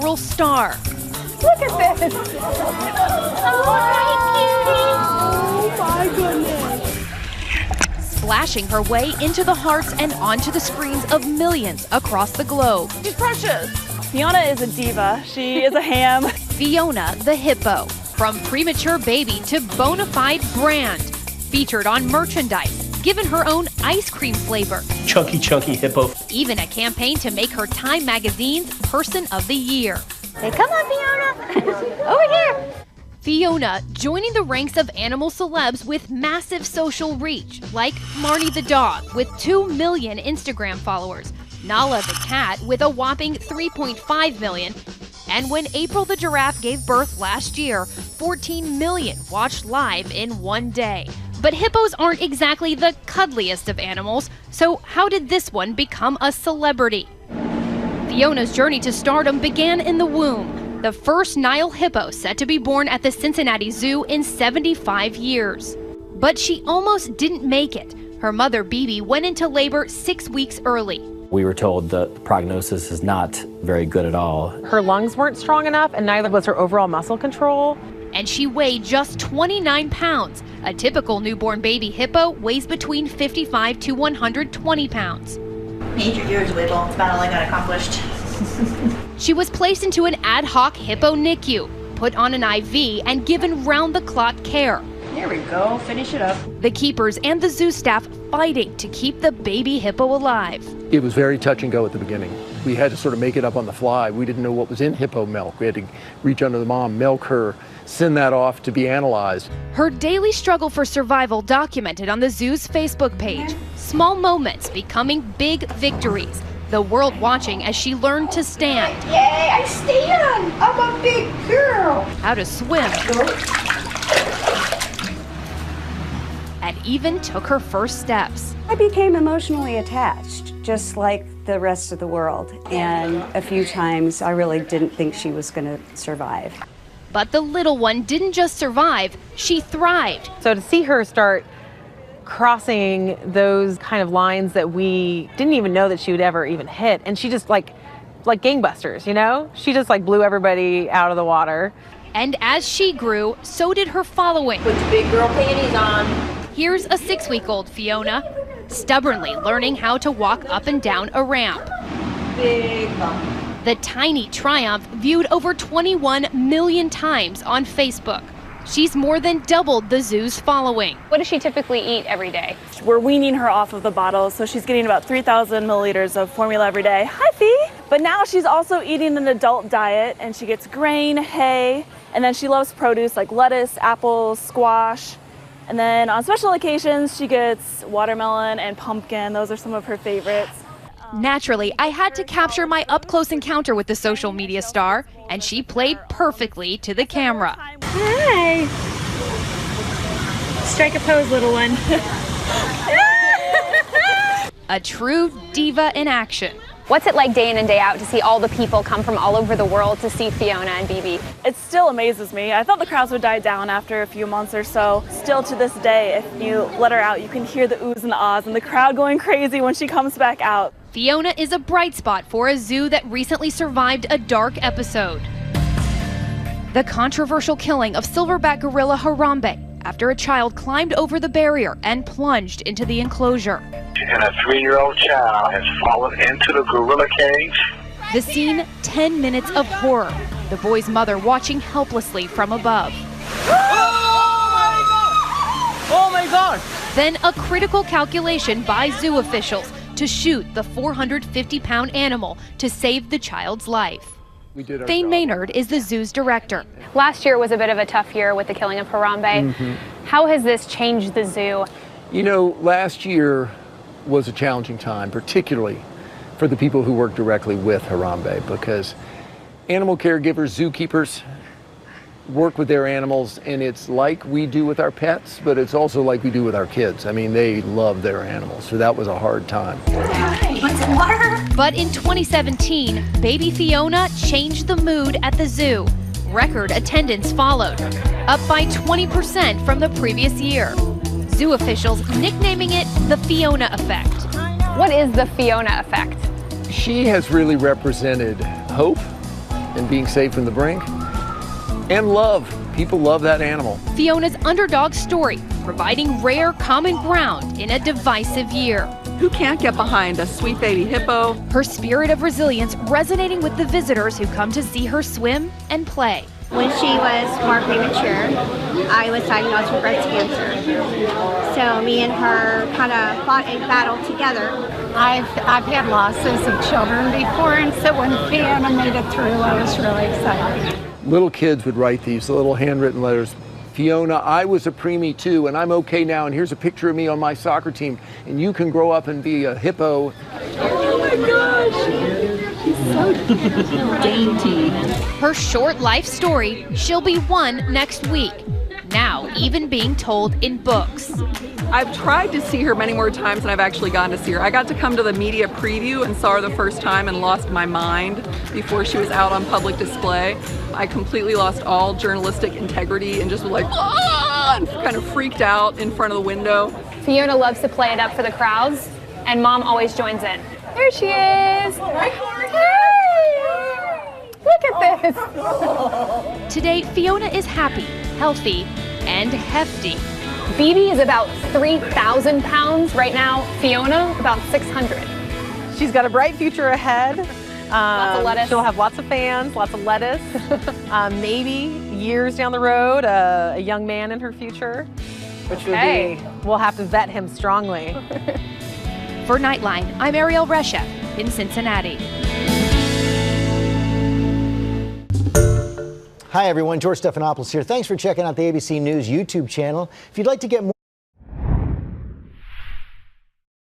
World star. Look at this. Oh, my goodness. Splashing her way into the hearts and onto the screens of millions across the globe. She's precious. Fiona is a diva. She is a ham. Fiona the hippo. From premature baby to bona fide brand. Featured on merchandise. Given her own ice cream flavor. Chunky hippo. Even a campaign to make her Time Magazine's Person of the Year. Hey, come on, Fiona. Over here. Fiona joining the ranks of animal celebs with massive social reach, like Marnie the dog with 2 million Instagram followers, Nala the cat with a whopping 3.5 million, and when April the giraffe gave birth last year, 14 million watched live in one day. But hippos aren't exactly the cuddliest of animals, so how did this one become a celebrity? Fiona's journey to stardom began in the womb, the first Nile hippo set to be born at the Cincinnati Zoo in 75 years. But she almost didn't make it. Her mother, Bibi, went into labor 6 weeks early. We were told that the prognosis is not very good at all. Her lungs weren't strong enough, and neither was her overall muscle control. And she weighed just 29 pounds. A typical newborn baby hippo weighs between 55 to 120 pounds. Major ears wiggle. It's about all I got accomplished. She was placed into an ad hoc hippo NICU, put on an IV, and given round-the-clock care. There we go. Finish it up. The keepers and the zoo staff fighting to keep the baby hippo alive. It was very touch and go at the beginning. We had to sort of make it up on the fly. We didn't know what was in hippo milk. We had to reach under the mom, milk her, send that off to be analyzed. Her daily struggle for survival documented on the zoo's Facebook page. Small moments becoming big victories. The world watching as she learned to stand. Yay, I stand. I'm a big girl. How to swim. And even took her first steps. I became emotionally attached, just like the rest of the world. And a few times I really didn't think she was going to survive. But the little one didn't just survive, she thrived. So to see her start crossing those kind of lines that we didn't even know that she would ever even hit, and she just like gangbusters, you know? She just like blew everybody out of the water. And as she grew, so did her following. Put your big girl panties on. Here's a 6-week-old Fiona, stubbornly learning how to walk up and down a ramp. Big bump. The tiny triumph viewed over 21 million times on Facebook. She's more than doubled the zoo's following. What does she typically eat every day? We're weaning her off of the bottle, so she's getting about 3,000 milliliters of formula every day. Hi, Fee! But now she's also eating an adult diet, and she gets grain, hay, and then she loves produce like lettuce, apples, squash. And then on special occasions, she gets watermelon and pumpkin. Those are some of her favorites. Naturally, I had to capture my up-close encounter with the social media star, and she played perfectly to the camera. Hi. Strike a pose, little one. A true diva in action. What's it like day in and day out to see all the people come from all over the world to see Fiona and Bibi? It still amazes me. I thought the crowds would die down after a few months or so. Still to this day, if you let her out, you can hear the oohs and the ahs and the crowd going crazy when she comes back out. Fiona is a bright spot for a zoo that recently survived a dark episode. The controversial killing of silverback gorilla Harambe after a child climbed over the barrier and plunged into the enclosure. And a 3-year-old child has fallen into the gorilla cage. The scene, 10 minutes of horror. The boy's mother watching helplessly from above. Oh my God! Then a critical calculation by zoo officials to shoot the 450-pound animal to save the child's life. Thane Maynard is the zoo's director. Last year was a bit of a tough year with the killing of Harambe. How has this changed the zoo? You know, last year was a challenging time, particularly for the people who work directly with Harambe, because animal caregivers, zookeepers work with their animals, and it's like we do with our pets, but it's also like we do with our kids. I mean, they love their animals, so that was a hard time. Want some water? But in 2017, baby Fiona changed the mood at the zoo. Record attendance followed, up by 20% from the previous year. Zoo officials nicknaming it the Fiona effect. What is the Fiona effect? She has really represented hope and being safe from the brink. And love. People love that animal. Fiona's underdog story, providing rare common ground in a divisive year. Who can't get behind a sweet baby hippo? Her spirit of resilience resonating with the visitors who come to see her swim and play. When she was more premature, I was diagnosed with breast cancer. So me and her kind of fought a battle together. I've had losses of children before, and so when Fiona made it through, I was really excited. Little kids would write these little handwritten letters. Fiona, I was a preemie too, and I'm okay now, and here's a picture of me on my soccer team, and you can grow up and be a hippo. Oh my gosh, she's so dainty. Her short life story, she'll be one next week. Now, even being told in books. I've tried to see her many more times than I've actually gotten to see her. I got to come to the media preview and saw her the first time and lost my mind before she was out on public display. I completely lost all journalistic integrity and just was like, ah, and kind of freaked out in front of the window. Fiona loves to play it up for the crowds, and Mom always joins in. There she is. Hey! Look at this. Today, Fiona is happy, healthy, and hefty. BB is about 3,000 pounds right now. Fiona, about 600. She's got a bright future ahead. Lots of lettuce. She'll have lots of fans, lots of lettuce. Maybe years down the road, a young man in her future, which would be, we'll have to vet him strongly. For Nightline, I'm Ariel Reshef in Cincinnati. Hi everyone, George Stephanopoulos here. Thanks for checking out the ABC News YouTube channel. If you'd like to get more